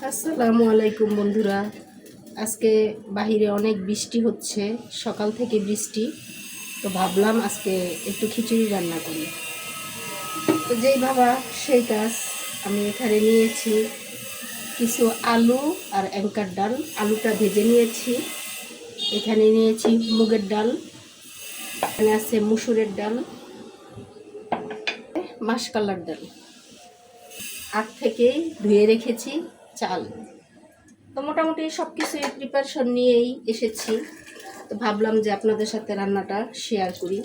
আসসালামু আলাইকুম বন্ধুরা। আজকে বাহিরে অনেক বৃষ্টি হচ্ছে, সকাল থেকে বৃষ্টি। তো ভাবলাম আজকে একটু খিচুড়ি রান্না করি। তো যেই ভাবা সেই কাজ। আমি এখানে নিয়েছি কিছু আলু আর অ্যাঙ্কার ডাল। আলুটা ভেজে নিয়েছি। এখানে নিয়েছি মুগের ডাল, এখানে আছে মুসুরের ডাল, মাসকলাইর ডাল। আগ থেকেই ধুয়ে রেখেছি চাল। তো মোটামুটি সব কিছুই প্রিপারেশন নিয়েই এসেছি। তো ভাবলাম যে আপনাদের সাথে রান্নাটা শেয়ার করি।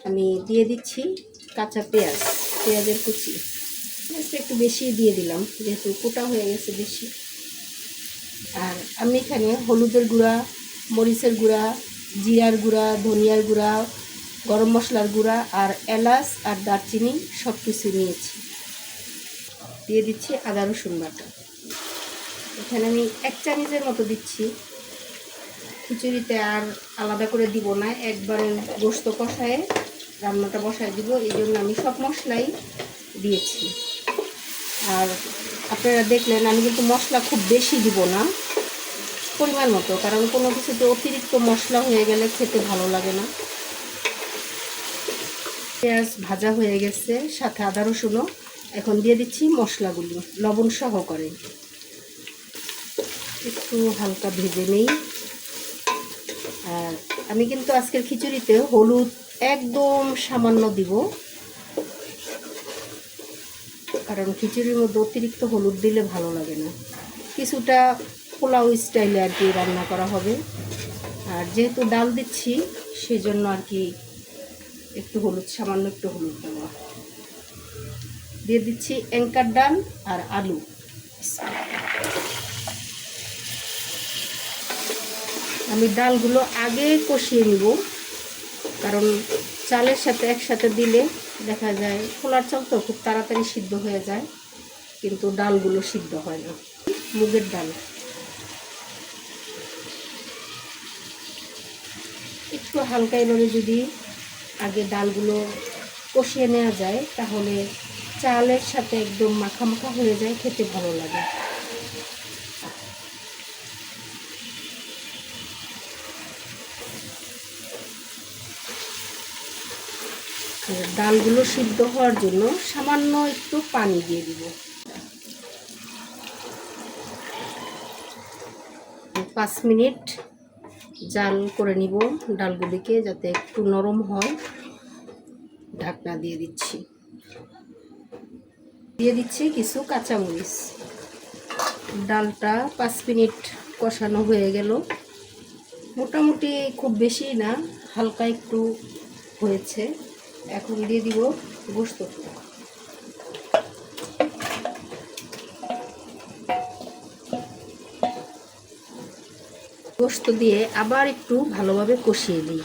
আমি দিয়ে দিচ্ছি কাঁচা পেঁয়াজ, পেঁয়াজের কুচি। পেঁয়াজটা একটু বেশি দিয়ে দিলাম যেহেতু কোটা হয়ে গেছে বেশি। আর আমি এখানে হলুদের গুঁড়া, মরিচের গুঁড়া, জিরার গুঁড়া, ধনিয়ার গুঁড়া, গরম মশলার গুঁড়া আর এলাচ আর দারচিনি সব কিছু নিয়েছি। দিয়ে দিচ্ছি আদা রসুন বাটা। এখানে আমি 1 চামচের মতো দিচ্ছি। খিচুড়িতে আর আলাদা করে দিব না, একবারে গোশত কষায় রান্নাটা বসায় দিব। এই জন্য আমি সব মশলাই দিয়েছি। আর আপনারা দেখলেন আমি কিন্তু মশলা খুব বেশি দিব না, পরিমাণ মতো, কারণ কোনো কিছুতে অতিরিক্ত মশলা হয়ে গেলে খেতে ভালো লাগে না। পেঁয়াজ ভাজা হয়ে গেছে, সাথে আদা রসুনও। এখন দিয়ে দিচ্ছি মশলাগুলি লবণ সহকারে। একটু হালকা ভেজে নেই। আর আমি কিন্তু আজকের খিচুড়িতে হলুদ একদম সামান্য দিব, কারণ খিচুড়ির মধ্যে অতিরিক্ত হলুদ দিলে ভালো লাগে না। কিছুটা পোলাও স্টাইলে আর কি রান্না করা হবে। আর যেহেতু ডাল দিচ্ছি সেজন্য আর কি একটু হলুদ, সামান্য একটু হলুদ দেওয়া। দিয়ে দিচ্ছি অ্যাঙ্কার ডাল আর আলু। আমি ডালগুলো আগে কষিয়ে নিব, কারণ চালের সাথে একসাথে দিলে দেখা যায় খোলার চাল তো খুব তাড়াতাড়ি সিদ্ধ হয়ে যায়, কিন্তু ডালগুলো সিদ্ধ হয় না। মুগের ডাল একটু হালকা এভাবে যদি আগে ডালগুলো কষিয়ে নেওয়া যায় তাহলে চালের সাথে একদম মাখা মাখা হয়ে যায়, খেতে ভালো লাগে। ডালগুলো সিদ্ধ হওয়ার জন্য সামান্য একটু পানি দিয়ে দিব। 5 মিনিট জাল করে নিব ডালগুলিকে, যাতে একটু নরম হয়। ঢাকনা দিয়ে দিচ্ছি। দিয়ে দিচ্ছি কিছু কাঁচামরিচ। ডালটা 5 মিনিট কষানো হয়ে গেল। মোটামুটি খুব বেশি না, হালকা একটু হয়েছে। এখন দিয়ে দিব গোশত। গোশত দিয়ে আবার একটু ভালোভাবে কষিয়ে দিই।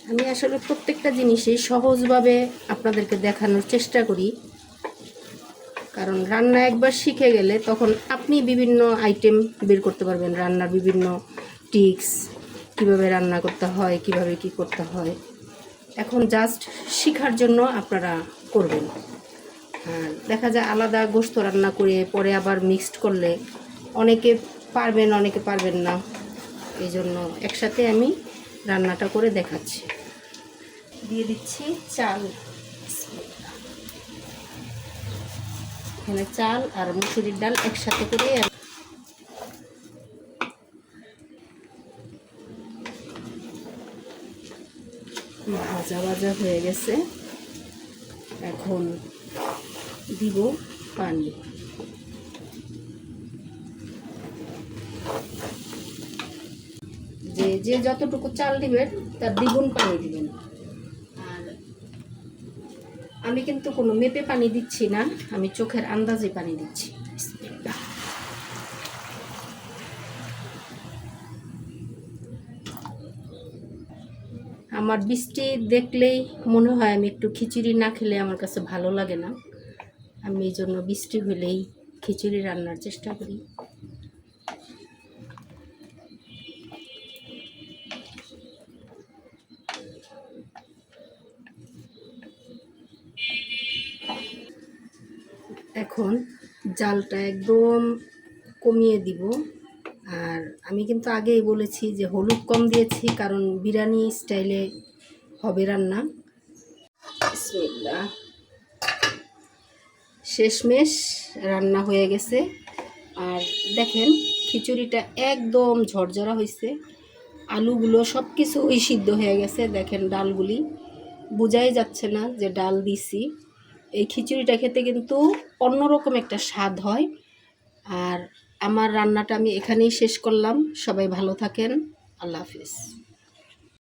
আমি আসলে প্রত্যেকটা জিনিসই সহজভাবে আপনাদেরকে দেখানোর চেষ্টা করি, কারণ রান্না একবার শিখে গেলে তখন আপনি বিভিন্ন আইটেম বের করতে পারবেন, রান্নার বিভিন্ন টিপস, কিভাবে রান্না করতে হয়, কিভাবে কি করতে হয়। এখন জাস্ট শেখার জন্য আপনারা করবেন। আর দেখা যায় আলাদা গোশত রান্না করে পরে আবার মিক্সড করলে অনেকে পারবেন, অনেকে পারবেন না। এই জন্য একসাথে আমি রান্নাটা করে দেখাচ্ছি। দিয়ে দিচ্ছি চাল। এখানে চাল আর মুসুরির ডাল একসাথে করে ভাজা ভাজা হয়ে গেছে। এখন দিব পানি। যে যে যতটুকু চাল দিবেন তার দ্বিগুণ পানি দিবেন। আর আমি কিন্তু কোনো মেপে পানি দিচ্ছি না, আমি চোখের আন্দাজে পানি দিচ্ছি। আমার বৃষ্টি দেখলেই মনে হয় আমি একটু খিচুড়ি না খেলে আমার কাছে ভালো লাগে না। আমি এই জন্য বৃষ্টি হলেই খিচুড়ি রান্নার চেষ্টা করি। এখন জালটা একদম কমিয়ে দিব। আর আমি কিন্তু আগেই বলেছি যে হলুদ কম দিয়েছি, কারণ বিরিয়ানি স্টাইলে হবে রান্না। বিসমিল্লাহ। শেষমেশ রান্না হয়ে গেছে। আর দেখেন খিচুড়িটা একদম ঝরঝরা হয়েছে, আলুগুলো সব কিছু সিদ্ধ হয়ে গেছে। দেখেন ডালগুলি বোঝাই যাচ্ছে না যে ডাল দিছি। এই খিচুড়িটা খেতে কিন্তু অন্যরকম একটা স্বাদ হয়। আর আমার রান্নাটা আমি এখানেই শেষ করলাম। সবাই ভালো থাকেন। আল্লাহ হাফিজ।